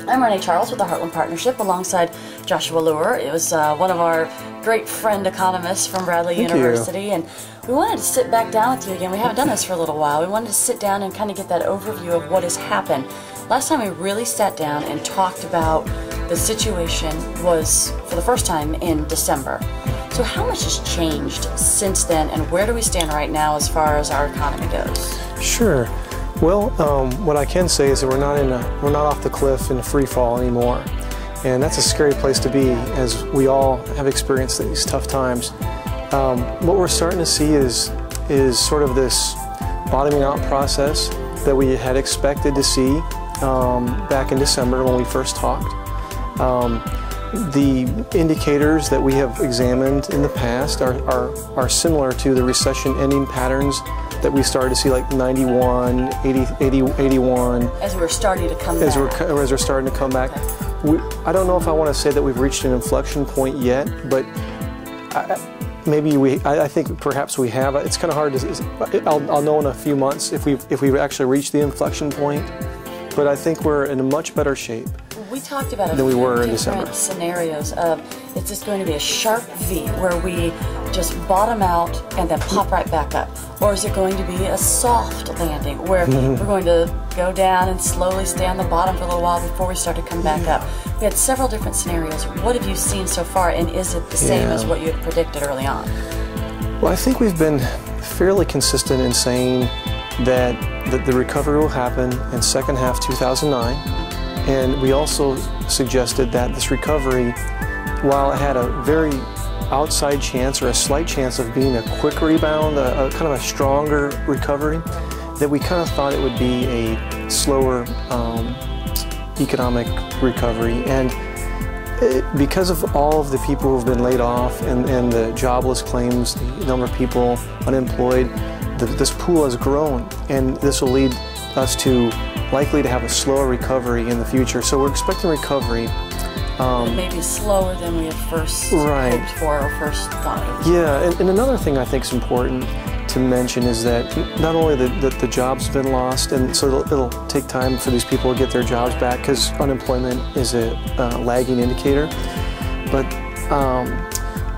I'm Renee Charles with the Heartland Partnership alongside Joshua Lewer. It was one of our great friend economists from Bradley University, and we wanted to sit back down with you again. We haven't done this for a little while. We wanted to sit down and kind of get that overview of what has happened. Last time we really sat down and talked about the situation was for the first time in December. So how much has changed since then, and where do we stand right now as far as our economy goes? Sure. Well, what I can say is that we're not off the cliff in a free fall anymore, and that's a scary place to be, as we all have experienced these tough times. What we're starting to see is sort of this bottoming out process that we had expected to see back in December when we first talked. The indicators that we have examined in the past are similar to the recession ending patterns that we started to see, like 91, 80, 81. As we're starting to come back. As we're starting to come back. Okay. I don't know if I want to say that we've reached an inflection point yet, but I think perhaps we have. It's kind of hard to. I'll know in a few months if we've actually reached the inflection point. But I think we're in a much better shape. We talked about than we were in December. Scenarios of it's just going to be a sharp V where we just bottom out and then pop right back up, or is it going to be a soft landing where we're going to go down and slowly stay on the bottom for a little while before we start to come back up? We had several different scenarios. What have you seen so far, and is it the same as what you had predicted early on? Well, I think we've been fairly consistent in saying that the recovery will happen in second half 2009. And we also suggested that this recovery, while it had a very outside chance or a slight chance of being a quick rebound, a kind of a stronger recovery, that we kind of thought it would be a slower economic recovery. And because of all of the people who have been laid off and the jobless claims, the number of people unemployed, this pool has grown, and this will lead us to likely to have a slower recovery in the future. So we're expecting recovery. Maybe slower than we had first hoped for or first thought. Yeah, and another thing I think is important to mention is that not only that the jobs have been lost, and so it'll take time for these people to get their jobs back because unemployment is a lagging indicator, but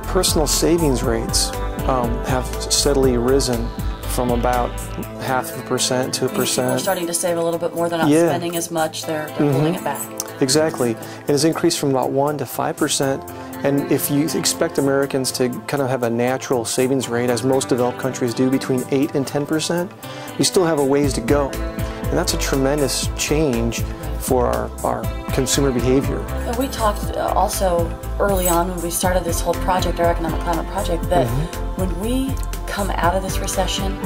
personal savings rates have steadily risen from about 0.5% to 1%. People are starting to save a little bit more. They're not spending as much. They're pulling it back. Exactly. It has increased from about 1% to 5%. And if you expect Americans to kind of have a natural savings rate, as most developed countries do, between 8 and 10%, we still have a ways to go. And that's a tremendous change for our consumer behavior. And we talked also early on when we started this whole project, our economic climate project, that when we come out of this recession,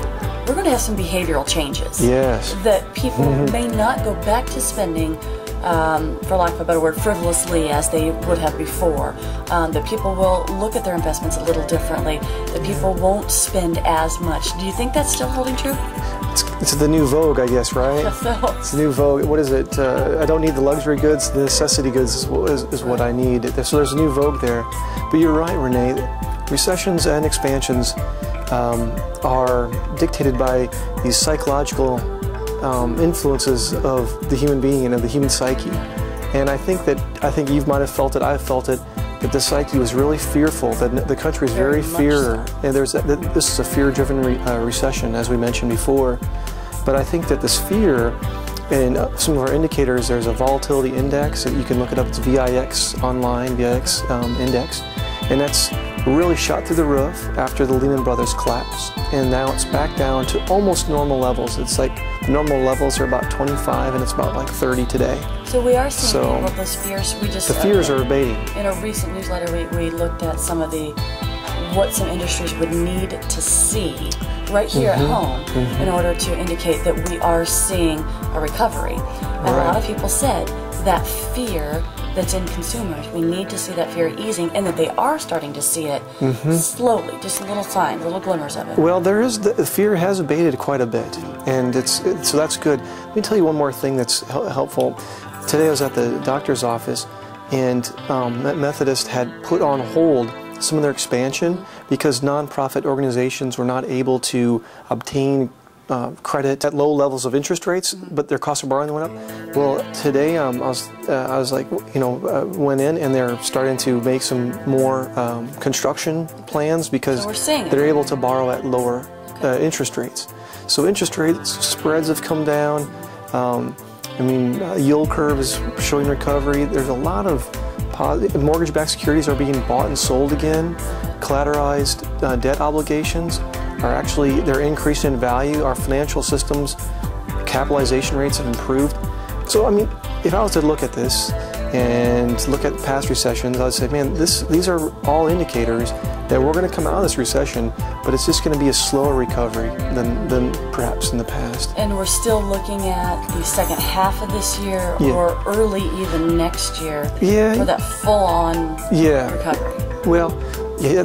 we're going to have some behavioral changes. Yes. That people may not go back to spending, for lack of a better word, frivolously as they would have before. That people will look at their investments a little differently. That people won't spend as much. Do you think that's still holding true? It's the new vogue, I guess, right? It's the new vogue. What is it? I don't need the luxury goods. The necessity goods is what I need. So there's a new vogue there. But you're right, Renee. Recessions and expansions are dictated by these psychological influences of the human being and of the human psyche. And I think you might have felt it, I've felt it, that the psyche was really fearful, that the country is very fear, and this is a fear-driven recession, as we mentioned before. But I think that this fear, in some of our indicators, there's a volatility index, that you can look it up, it's VIX online, VIX index, and that's really shot through the roof after the Lehman Brothers collapse, and now it's back down to almost normal levels. It's like the normal levels are about 25, and it's about like 30 today. So we are seeing all of those fears. The fears are abating. In a recent newsletter, we looked at some of what some industries would need to see right here at home in order to indicate that we are seeing a recovery. And a lot of people said that fear that's in consumers, we need to see that fear easing, and that they are starting to see it slowly, just little signs, little glimmers of it. Well, the fear has abated quite a bit, and so that's good. Let me tell you one more thing that's helpful. Today I was at the doctor's office, and Methodist had put on hold some of their expansion because nonprofit organizations were not able to obtain credit at low levels of interest rates, but their cost of borrowing went up. Well, today I was like, went in and they're starting to make some more construction plans because they're able to borrow at lower interest rates. So interest rates spreads have come down. Yield curve is showing recovery. There's a lot of mortgage-backed securities are being bought and sold again. Collateralized debt obligations are actually, they're increasing in value. Our financial systems capitalization rates have improved. So, if I was to look at this and look at past recessions, I'd say, man, these are all indicators that we're going to come out of this recession, but it's just going to be a slower recovery than perhaps in the past. And we're still looking at the second half of this year or early even next year for that full-on recovery. Well,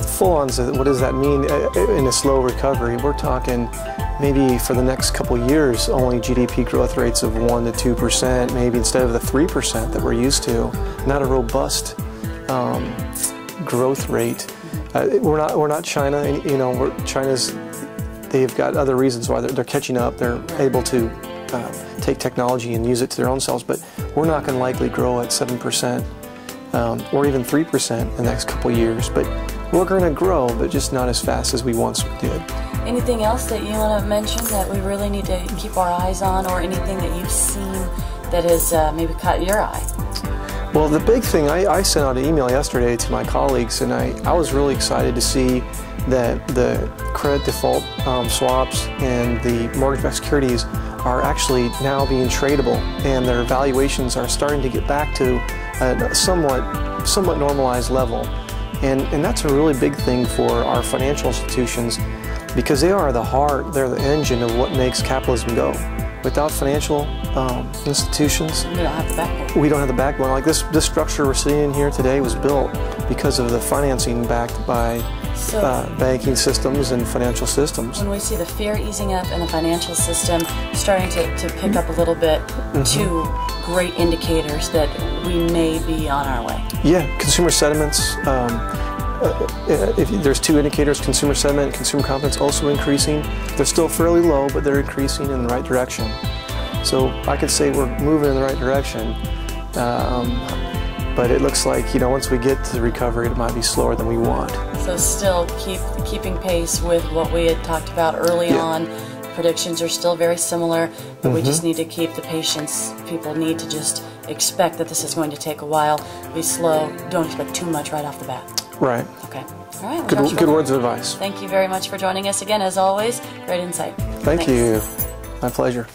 full-on, what does that mean in a slow recovery? We're talking maybe for the next couple years only GDP growth rates of 1 to 2%, maybe instead of the 3% that we're used to. Not a robust growth rate. We're not China. They've got other reasons why they're catching up. They're able to take technology and use it to their own selves. But we're not going to likely grow at 7% or even 3% in the next couple years. But we're going to grow, but just not as fast as we once did. Anything else that you want to mention that we really need to keep our eyes on, or anything that you've seen that has maybe caught your eye? Well, the big thing, I sent out an email yesterday to my colleagues, and I was really excited to see that the credit default swaps and the mortgage-backed securities are actually now being tradable, and their valuations are starting to get back to a somewhat normalized level. And that's a really big thing for our financial institutions, because they are the heart, they're the engine of what makes capitalism go. Without financial institutions, we don't have the backbone. We don't have the backbone. Like this structure we're sitting in here today was built because of the financing backed by banking systems and financial systems. When we see the fear easing up and the financial system starting to pick up a little bit, two great indicators that we may be on our way. Yeah, consumer sentiments. If there's two indicators, consumer sentiment and consumer confidence also increasing. They're still fairly low, but they're increasing in the right direction. So I could say we're moving in the right direction, but it looks like, once we get to the recovery, it might be slower than we want. So still keeping pace with what we had talked about early on. Predictions are still very similar, but we just need to keep the patience. People need to just expect that this is going to take a while. Be slow. Don't expect too much right off the bat. Right. Okay. All right. Well, good words of advice. Thank you very much for joining us again. As always, great insight. Thank you. My pleasure.